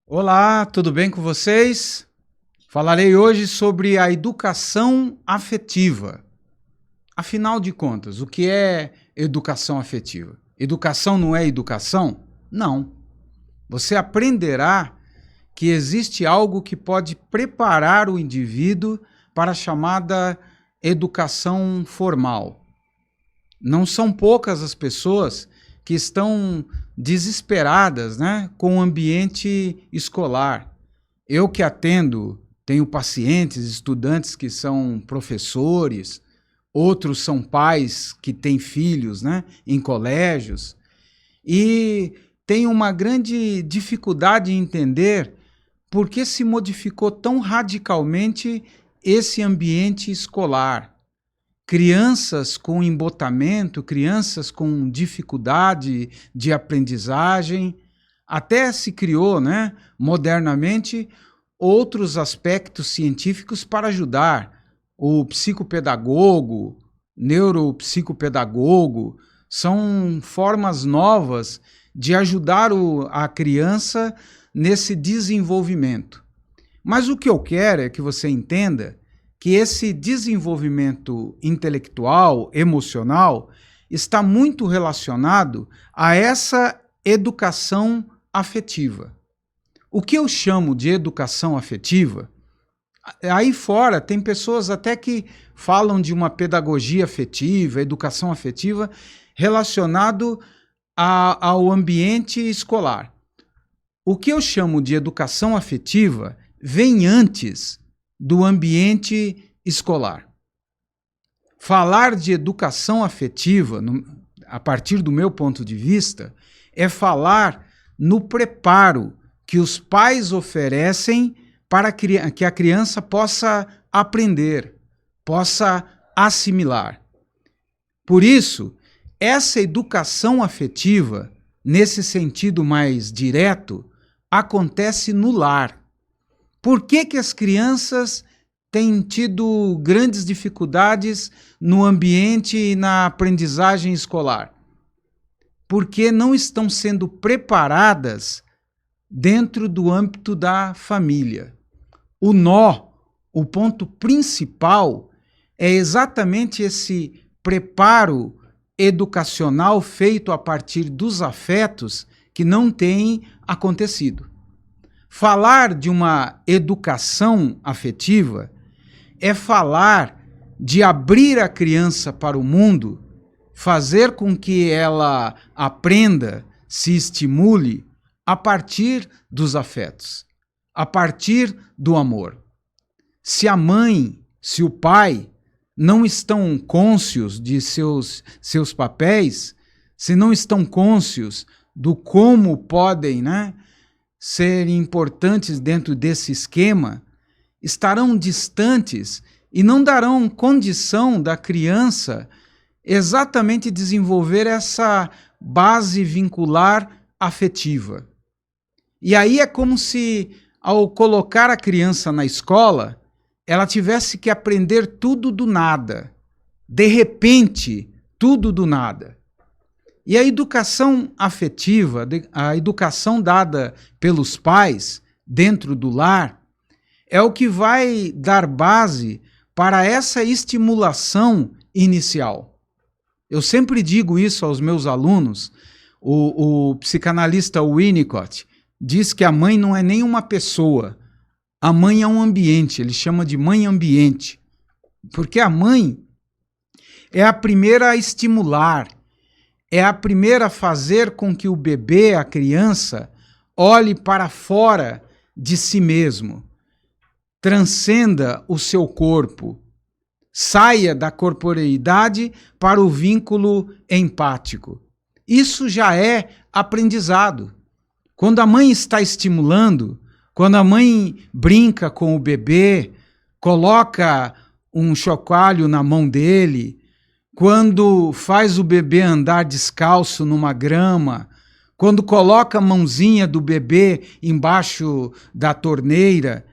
Olá, tudo bem com vocês? Falarei hoje sobre a educação afetiva. Afinal de contas, o que é educação afetiva? Educação não é educação? Não. Você aprenderá que existe algo que pode preparar o indivíduo para a chamada educação formal. Não são poucas as pessoas que estão desesperadas, com o ambiente escolar. Eu que atendo, tenho pacientes, estudantes que são professores, outros são pais que têm filhos, em colégios, e tenho uma grande dificuldade em entender por que se modificou tão radicalmente esse ambiente escolar. Crianças com embotamento, crianças com dificuldade de aprendizagem, até se criou, modernamente, outros aspectos científicos para ajudar. O psicopedagogo, neuropsicopedagogo, são formas novas de ajudar a criança nesse desenvolvimento. Mas o que eu quero é que você entenda que esse desenvolvimento intelectual, emocional, está muito relacionado a essa educação afetiva. O que eu chamo de educação afetiva, aí fora tem pessoas até que falam de uma pedagogia afetiva, educação afetiva, relacionado ao ambiente escolar. O que eu chamo de educação afetiva vem antes do ambiente escolar. Falar de educação afetiva, a partir do meu ponto de vista, é falar no preparo que os pais oferecem para que a criança possa aprender, possa assimilar. Por isso, essa educação afetiva, nesse sentido mais direto, acontece no lar. Por que as crianças têm tido grandes dificuldades no ambiente e na aprendizagem escolar? Porque não estão sendo preparadas dentro do âmbito da família. O ponto principal é exatamente esse preparo educacional feito a partir dos afetos que não tem acontecido. Falar de uma educação afetiva é falar de abrir a criança para o mundo, fazer com que ela aprenda, se estimule a partir dos afetos, a partir do amor. Se a mãe, se o pai não estão cônscios de seus papéis, se não estão cônscios do como podem, ser importantes dentro desse esquema, estarão distantes e não darão condição da criança exatamente desenvolver essa base vincular afetiva. E aí é como se, ao colocar a criança na escola, ela tivesse que aprender tudo do nada. De repente, tudo do nada. E a educação afetiva, a educação dada pelos pais dentro do lar, é o que vai dar base para essa estimulação inicial. Eu sempre digo isso aos meus alunos. O psicanalista Winnicott diz que a mãe não é nem uma pessoa, a mãe é um ambiente, ele chama de mãe ambiente, porque a mãe é a primeira a estimular, é a primeira a fazer com que o bebê, a criança, olhe para fora de si mesmo, transcenda o seu corpo, saia da corporeidade para o vínculo empático. Isso já é aprendizado. Quando a mãe está estimulando, quando a mãe brinca com o bebê, coloca um chocalho na mão dele, quando faz o bebê andar descalço numa grama, quando coloca a mãozinha do bebê embaixo da torneira,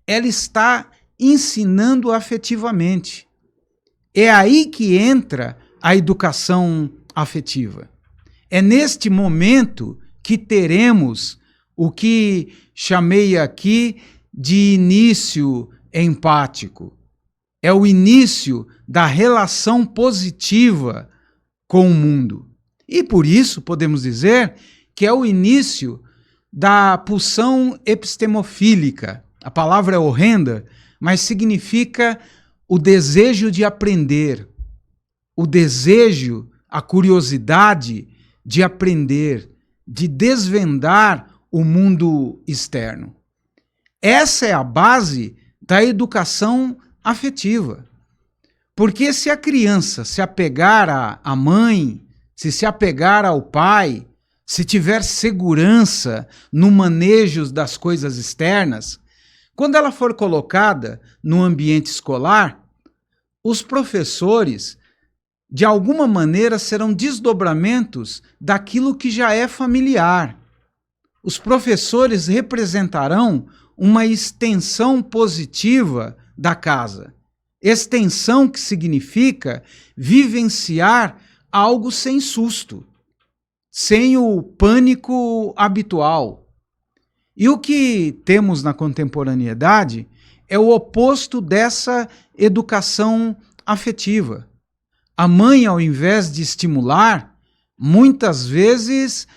ela está ensinando afetivamente. É aí que entra a educação afetiva. É neste momento que teremos o que chamei aqui de início empático. É o início da relação positiva com o mundo. E por isso podemos dizer que é o início da pulsão epistemofílica. A palavra é horrenda, mas significa o desejo de aprender, o desejo, a curiosidade de aprender, de desvendar o mundo externo. Essa é a base da educação afetiva. Porque se a criança se apegar à mãe, se apegar ao pai, se tiver segurança no manejo das coisas externas, quando ela for colocada no ambiente escolar, os professores, de alguma maneira, serão desdobramentos daquilo que já é familiar. Os professores representarão uma extensão positiva da casa. Extensão que significa vivenciar algo sem susto, sem o pânico habitual. E o que temos na contemporaneidade é o oposto dessa educação afetiva. A mãe, ao invés de estimular, muitas vezes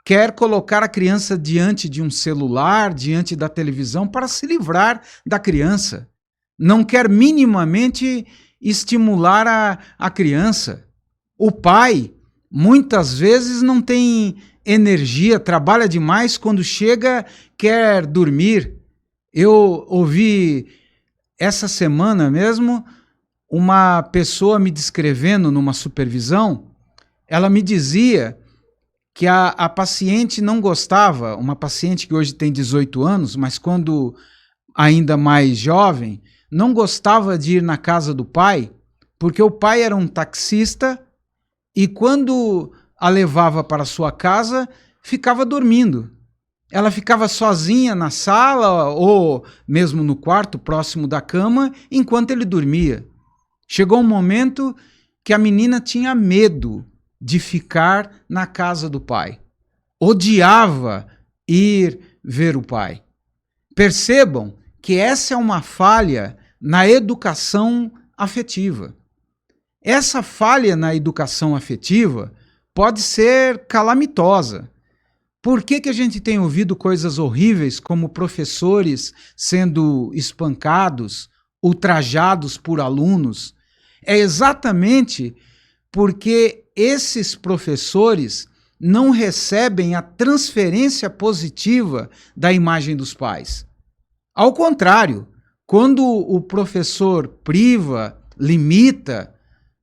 quer colocar a criança diante de um celular, diante da televisão, para se livrar da criança. Não quer minimamente estimular a criança. O pai, muitas vezes, não tem energia, trabalha demais, quando chega, quer dormir. Eu ouvi essa semana mesmo uma pessoa me descrevendo numa supervisão. Ela me dizia que a paciente não gostava, uma paciente que hoje tem 18 anos, mas quando ainda mais jovem, não gostava de ir na casa do pai, porque o pai era um taxista e quando a levava para sua casa, ficava dormindo. Ela ficava sozinha na sala ou mesmo no quarto, próximo da cama, enquanto ele dormia. Chegou um momento que a menina tinha medo de ficar na casa do pai. Odiava ir ver o pai. Percebam que essa é uma falha na educação afetiva. Essa falha na educação afetiva pode ser calamitosa. Por que a gente tem ouvido coisas horríveis como professores sendo espancados, ultrajados por alunos? É exatamente porque esses professores não recebem a transferência positiva da imagem dos pais. Ao contrário, quando o professor priva, limita,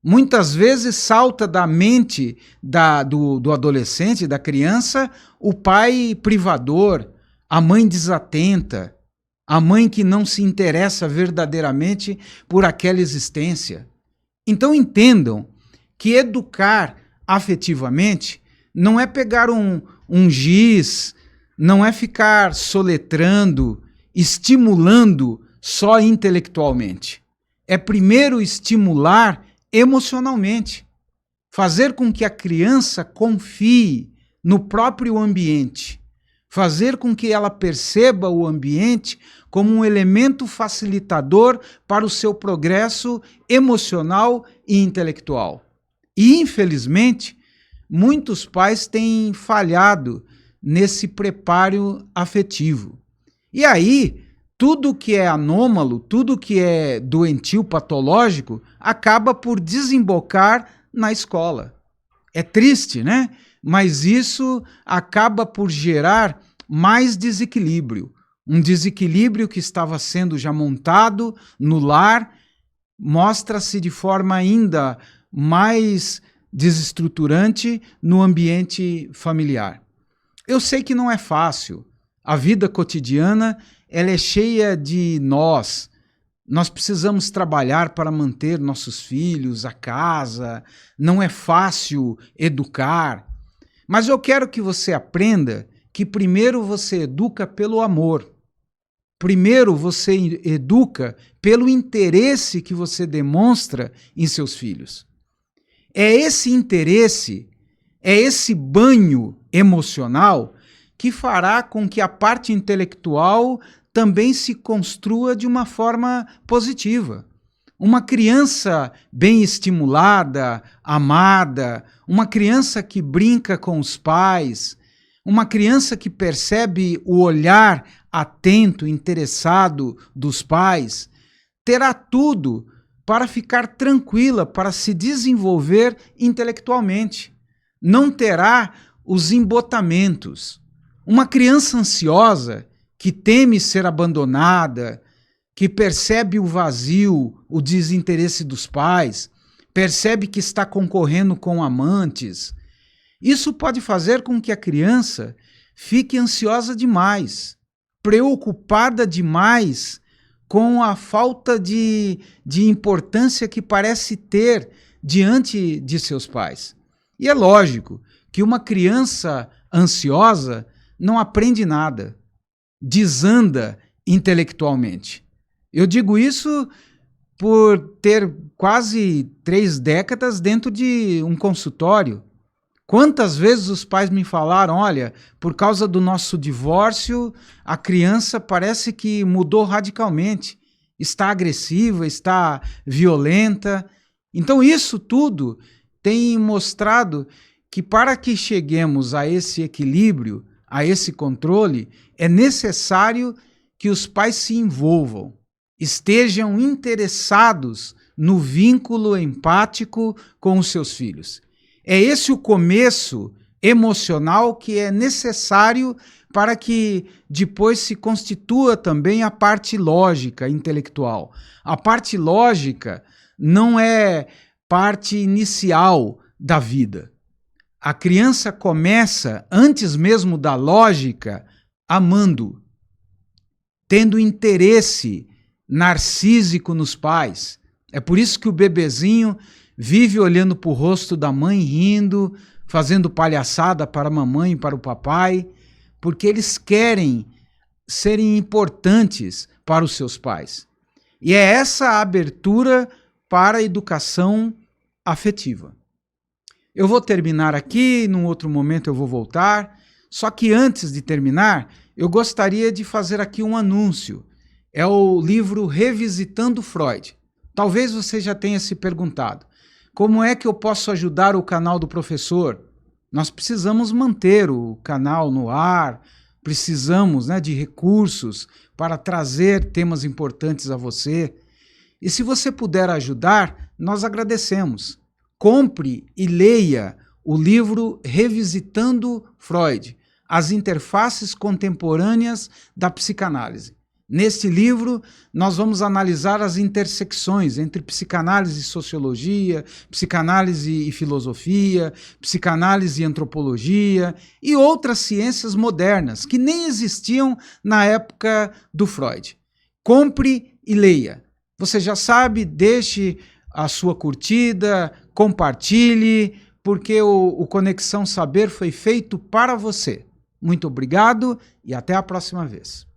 muitas vezes salta da mente do adolescente, da criança, o pai privador, a mãe desatenta, a mãe que não se interessa verdadeiramente por aquela existência. Então entendam que educar afetivamente não é pegar um giz, não é ficar soletrando, estimulando só intelectualmente. É primeiro estimular emocionalmente, fazer com que a criança confie no próprio ambiente, fazer com que ela perceba o ambiente como um elemento facilitador para o seu progresso emocional e intelectual. E, infelizmente, muitos pais têm falhado nesse preparo afetivo. E aí, tudo que é anômalo, tudo que é doentio, patológico, acaba por desembocar na escola. É triste, né? Mas isso acaba por gerar mais desequilíbrio. Um desequilíbrio que estava sendo já montado no lar, mostra-se de forma ainda mais desestruturante no ambiente familiar. Eu sei que não é fácil. A vida cotidiana ela é cheia de nós. Nós precisamos trabalhar para manter nossos filhos, a casa. Não é fácil educar. Mas eu quero que você aprenda que primeiro você educa pelo amor. Primeiro você educa pelo interesse que você demonstra em seus filhos. É esse interesse, é esse banho emocional que fará com que a parte intelectual também se construa de uma forma positiva. Uma criança bem estimulada, amada, uma criança que brinca com os pais, uma criança que percebe o olhar atento, interessado dos pais, terá tudo para ficar tranquila, para se desenvolver intelectualmente. Não terá os embotamentos. Uma criança ansiosa, que teme ser abandonada, que percebe o vazio, o desinteresse dos pais, percebe que está concorrendo com amantes, isso pode fazer com que a criança fique ansiosa demais, preocupada demais com a falta de importância que parece ter diante de seus pais. E é lógico que uma criança ansiosa não aprende nada, desanda intelectualmente. Eu digo isso por ter quase 3 décadas dentro de um consultório. Quantas vezes os pais me falaram, olha, por causa do nosso divórcio, a criança parece que mudou radicalmente, está agressiva, está violenta. Então isso tudo tem mostrado que para que cheguemos a esse equilíbrio, a esse controle, é necessário que os pais se envolvam, estejam interessados no vínculo empático com os seus filhos. É esse o começo emocional que é necessário para que depois se constitua também a parte lógica, intelectual. A parte lógica não é parte inicial da vida. A criança começa, antes mesmo da lógica, amando, tendo interesse narcísico nos pais. É por isso que o bebezinho vive olhando para o rosto da mãe, rindo, fazendo palhaçada para a mamãe e para o papai, porque eles querem serem importantes para os seus pais. E é essa abertura para a educação afetiva. Eu vou terminar aqui, num outro momento eu vou voltar, só que antes de terminar, eu gostaria de fazer aqui um anúncio. É o livro Revisitando Freud. Talvez você já tenha se perguntado, como é que eu posso ajudar o canal do professor? Nós precisamos manter o canal no ar, precisamos, de recursos para trazer temas importantes a você. E se você puder ajudar, nós agradecemos. Compre e leia o livro Revisitando Freud, as interfaces contemporâneas da psicanálise. Neste livro, nós vamos analisar as intersecções entre psicanálise e sociologia, psicanálise e filosofia, psicanálise e antropologia e outras ciências modernas que nem existiam na época do Freud. Compre e leia. Você já sabe, deixe a sua curtida, compartilhe, porque o Conexão Saber foi feito para você. Muito obrigado e até a próxima vez.